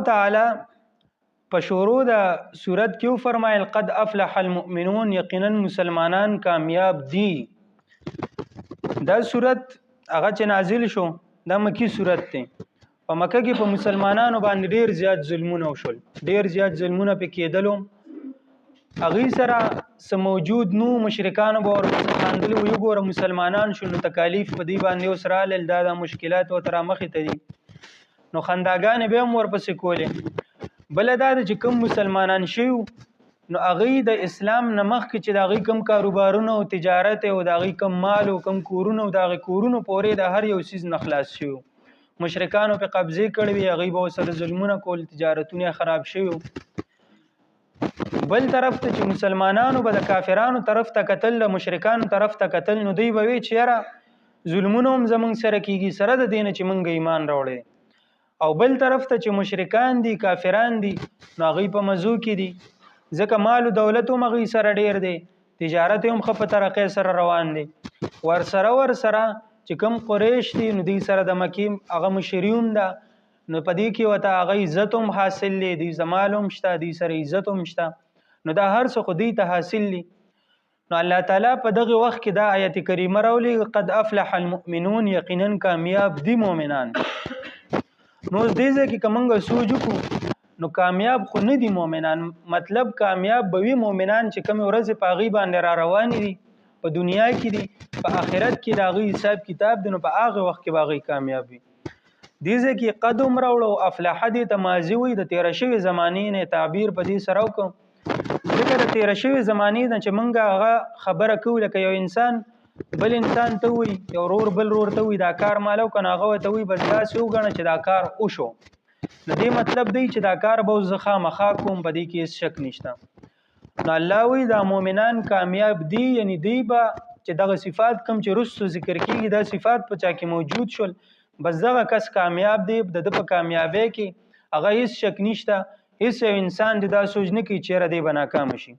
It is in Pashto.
تعالی په شروع د سورت کې فرمایل قد افلح المؤمنون، یقینا مسلمانان کامیاب دي. دا سورت هغه چې نازل شو دا مکی سورت دی. په مکه کې په مسلمانانو باندې ډیر زیات ظلمونه وشول، ډیر زیات ظلمونه په کېدلو. هغه سره سم موجود نو مشرکان به ورته خاندل وي ګوره مسلمانان شو نو تکالیف په دې باندې اوس رالل، دا د مشکلات او تر مخې ته دي نو خنداګانې به هم ورپسې کولې. بل دا چې کوم مسلمانان شیو نو هغه د اسلام نه مخکې چې د هغه کوم کاروبارونه او تجارت او د هغه کوم مال او کوم کورونه او د هغه کورونو پورې د هر یو چیز نه خلاص شیو، مشرکانو په قبضه کړی وي، هغه به سره ظلمونه کول، تجارتونه خراب شیو. بل طرف ته چې مسلمانانو به د کافرانو طرف ته قتل، د مشرکانو طرف ته قتل، نو دوی به وی چې یاره ظلمونه هم زمونږ سره کیږي سره د دینه چې مونږ ایمان راوړی. او بل طرف ته چې مشرکان دي کافران دي نو هغه په مزو کې دي، ځکه مال او دولت هم هغه سره ډیر دی، تجارت هم خپ طرقې سره روان دي. ورسره چې کوم قریش دي نو دوی سره د مکی هغه مشریوم ده، نو په دې کې وته هغه عزت هم حاصل لې، دي زمال هم شته، دي سره عزت هم شته، نو دا هر څه خو دې ته حاصل لې. نو الله تعالی په دغه وخت کې دا آیت کریمه راولي قد افلح المؤمنون، یقینا کامیاب دي مؤمنان. نو دې ځکه کومنګ سوچ کو نو کامیاب خو نه دي مؤمنان، مطلب کامیاب به وي مؤمنان چې کوم ورځ په غي باندې را روان دي په دنیا کې دي، په آخرت کې دا غي حساب کتاب دي، نو په هغه وخت کې باغی کامیاب وي. دې ځکه قدم راوړو افلح دې تمازي وي د تیر شوی زمانې نه تعبیر په دې سره وکم، ځکه د تیر شوی زمانې نه چې مونږه هغه خبره کوله که یو انسان بل انسان ته وي، یو رور بل رور ته وي دا کار مالو کنه هغه ته وي بس داسې وګڼه چې دا کار وشو، نو دې مطلب دی چې دا کار به زه خامخا کوم، په دې کې هیڅ شک نشته. نو الله وی دا مؤمنان کامیاب دي، یعنی دی به چې دغه صفات کم چې رسو ذکر کیږي دا صفات په چا کې موجود شول بس دغه کس کامیاب دی، د په کامیابی کې هغه هیڅ شک نشته. هیڅ انسان دا سوچ نه کوي چې را دی به ناکام شي.